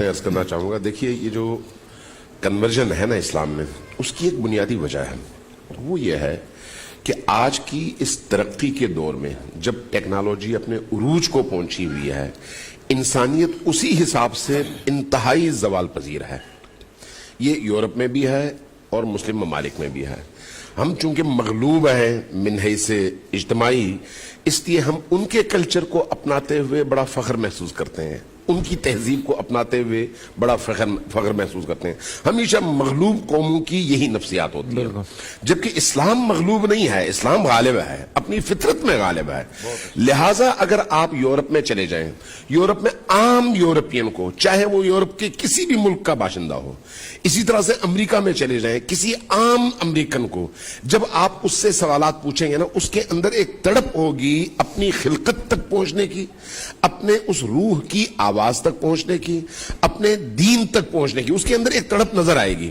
عرض کرنا چاہوں گا. دیکھیے یہ جو کنورژن ہے نا اسلام میں، اس کی ایک بنیادی وجہ ہے. وہ یہ ہے کہ آج کی اس ترقی کے دور میں جب ٹیکنالوجی اپنے عروج کو پہنچی ہوئی ہے، انسانیت اسی حساب سے انتہائی زوال پذیر ہے. یہ یورپ میں بھی ہے اور مسلم ممالک میں بھی ہے. ہم چونکہ مغلوب ہیں من حیث اجتماعی، اس لیے ہم ان کے کلچر کو اپناتے ہوئے بڑا فخر محسوس کرتے ہیں، ان کی تہذیب کو اپناتے ہوئے بڑا فخر محسوس کرتے ہیں. ہمیشہ مغلوب قوموں کی یہی نفسیات ہوتی ہے، جبکہ اسلام مغلوب نہیں ہے، اسلام غالب ہے، اپنی فطرت میں غالب ہے. لہٰذا اگر آپ یورپ میں چلے جائیں، یورپ میں عام یورپین کو، چاہے وہ یورپ کے کسی بھی ملک کا باشندہ ہو، اسی طرح سے امریکہ میں چلے جائیں، کسی عام امریکن کو جب آپ اس سے سوالات پوچھیں گے نا، اس کے اندر ایک تڑپ ہوگی اپنی خلقت تک پہنچنے کی، اپنے اس روح کی آواز تک پہنچنے کی، اپنے دین تک پہنچنے کی. اس کے اندر ایک تڑپ نظر آئے گی.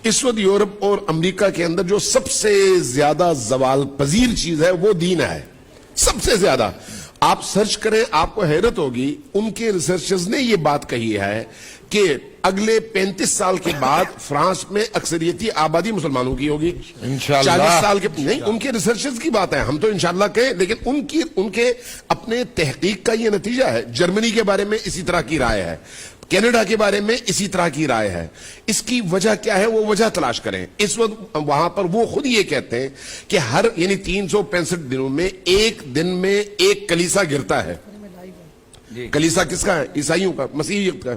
اس وقت یورپ اور امریکہ کے اندر جو سب سے زیادہ زوال پذیر چیز ہے وہ دین ہے. سب سے زیادہ آپ سرچ کریں، آپ کو حیرت ہوگی. ان کے ریسرچرز نے یہ بات کہی ہے کہ اگلے 35 سال کے بعد فرانس میں اکثریتی آبادی مسلمانوں کی ہوگی. 40 سال کے نہیں، ان کے ریسرچرز کی بات ہے، ہم تو انشاءاللہ کہیں، لیکن ان کے اپنے تحقیق کا یہ نتیجہ ہے. جرمنی کے بارے میں اسی طرح کی رائے ہے، کینیڈا کے بارے میں اسی طرح کی رائے ہے. اس کی وجہ کیا ہے وہ وجہ تلاش کریں. اس وقت وہاں پر وہ خود یہ کہتے ہیں کہ یعنی 365 دنوں میں ایک دن میں ایک کلیسا گرتا ہے. کلیسا کس کا ہے؟ عیسائیوں کا، مسیحیت کا.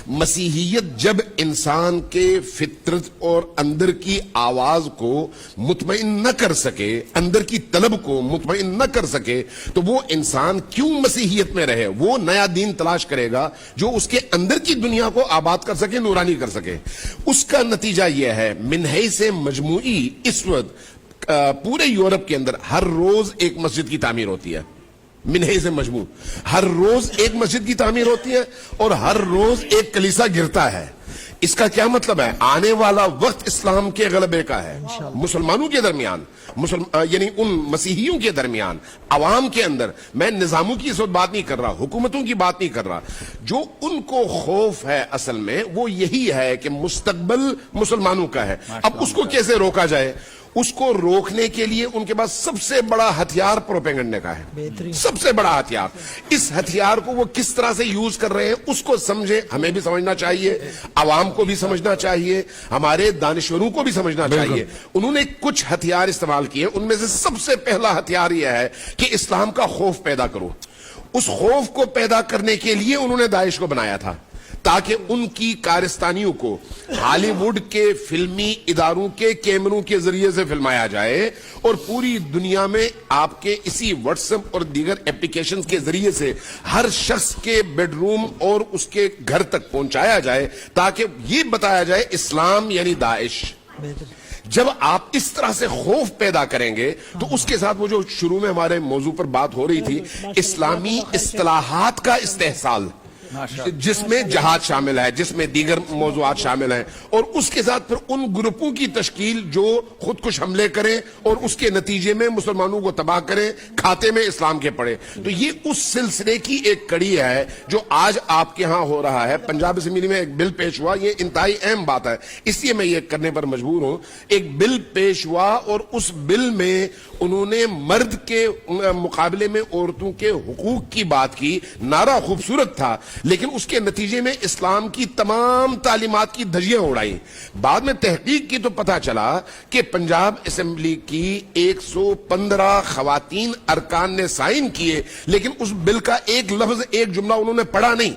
مسیحیت جب انسان کے فطرت اور اندر کی آواز کو مطمئن نہ کر سکے، اندر کی طلب کو مطمئن نہ کر سکے، تو وہ انسان کیوں مسیحیت میں رہے؟ وہ نیا دین تلاش کرے گا جو اس کے اندر کی دنیا کو آباد کر سکے، نورانی کر سکے. اس کا نتیجہ یہ ہے من حیث مجموعی اس وقت پورے یورپ کے اندر ہر روز ایک مسجد کی تعمیر ہوتی ہے. من حیث مجموع ہر روز ایک مسجد کی تعمیر ہوتی ہے اور ہر روز ایک کلیسا گرتا ہے. اس کا کیا مطلب ہے؟ آنے والا وقت اسلام کے غلبے کا ہے. مسلمانوں کے درمیان، یعنی ان مسیحیوں کے درمیان، عوام کے اندر. میں نظاموں کی اس وقت بات نہیں کر رہا، حکومتوں کی بات نہیں کر رہا. جو ان کو خوف ہے اصل میں وہ یہی ہے کہ مستقبل مسلمانوں کا ہے. اب اس کو کیسے روکا جائے؟ اس کو روکنے کے لیے ان کے پاس سب سے بڑا ہتھیار پروپیگنڈے کا ہے. سب سے بڑا ہتھیار. اس ہتھیار کو وہ کس طرح سے یوز کر رہے ہیں اس کو سمجھے. ہمیں بھی سمجھنا چاہیے، عوام کو بھی سمجھنا چاہیے، ہمارے دانشوروں کو بھی سمجھنا چاہیے. انہوں نے کچھ ہتھیار استعمال کیے. ان میں سے سب سے پہلا ہتھیار یہ ہے کہ اسلام کا خوف پیدا کرو. اس خوف کو پیدا کرنے کے لیے انہوں نے داعش کو بنایا تھا، تاکہ ان کی کارستانیوں کو ہالی ووڈ کے فلمی اداروں کے کیمروں کے ذریعے سے فلمایا جائے اور پوری دنیا میں آپ کے اسی واٹس ایپ اور دیگر اپلیکیشنز کے ذریعے سے ہر شخص کے بیڈ روم اور اس کے گھر تک پہنچایا جائے، تاکہ یہ بتایا جائے اسلام یعنی داعش. جب آپ اس طرح سے خوف پیدا کریں گے تو اس کے ساتھ وہ جو شروع میں ہمارے موضوع پر بات ہو رہی تھی، اسلامی اصطلاحات کا استحصال، جس میں جہاد شامل ہے، جس میں دیگر موضوعات شامل ہیں، اور اس کے ساتھ پھر ان گروپوں کی تشکیل جو خودکش حملے کریں اور اس کے نتیجے میں مسلمانوں کو تباہ کریں، کھاتے میں اسلام کے پڑے. تو یہ اس سلسلے کی ایک کڑی ہے جو آج آپ کے ہاں ہو رہا ہے. پنجاب اسمبلی میں ایک بل پیش ہوا، یہ انتہائی اہم بات ہے، اس لیے میں یہ کرنے پر مجبور ہوں. ایک بل پیش ہوا اور اس بل میں انہوں نے مرد کے مقابلے میں عورتوں کے حقوق کی بات کی. نعرہ خوبصورت تھا، لیکن اس کے نتیجے میں اسلام کی تمام تعلیمات کی دھجیاں اڑائیں. بعد میں تحقیق کی تو پتہ چلا کہ پنجاب اسمبلی کی 115 خواتین ارکان نے سائن کیے، لیکن اس بل کا ایک لفظ، ایک جملہ انہوں نے پڑھا نہیں.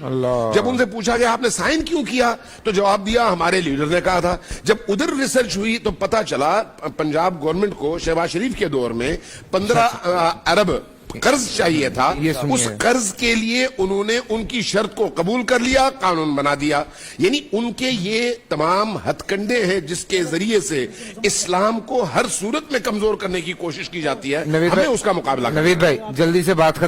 جب ان سے پوچھا گیا آپ نے سائن کیوں کیا تو جواب دیا ہمارے لیڈر نے کہا تھا. جب ادھر ریسرچ ہوئی تو پتہ چلا پنجاب گورنمنٹ کو شہباز شریف کے دور میں 15 ارب قرض چاہیے تھا. اس قرض کے لیے انہوں نے ان کی شرط کو قبول کر لیا، قانون بنا دیا. یعنی ان کے یہ تمام ہتھ کنڈے ہیں جس کے ذریعے سے اسلام کو ہر صورت میں کمزور کرنے کی کوشش کی جاتی ہے. ہمیں اس کا مقابلہ کرنا ہے. نوید بھائی جلدی سے بات ختم.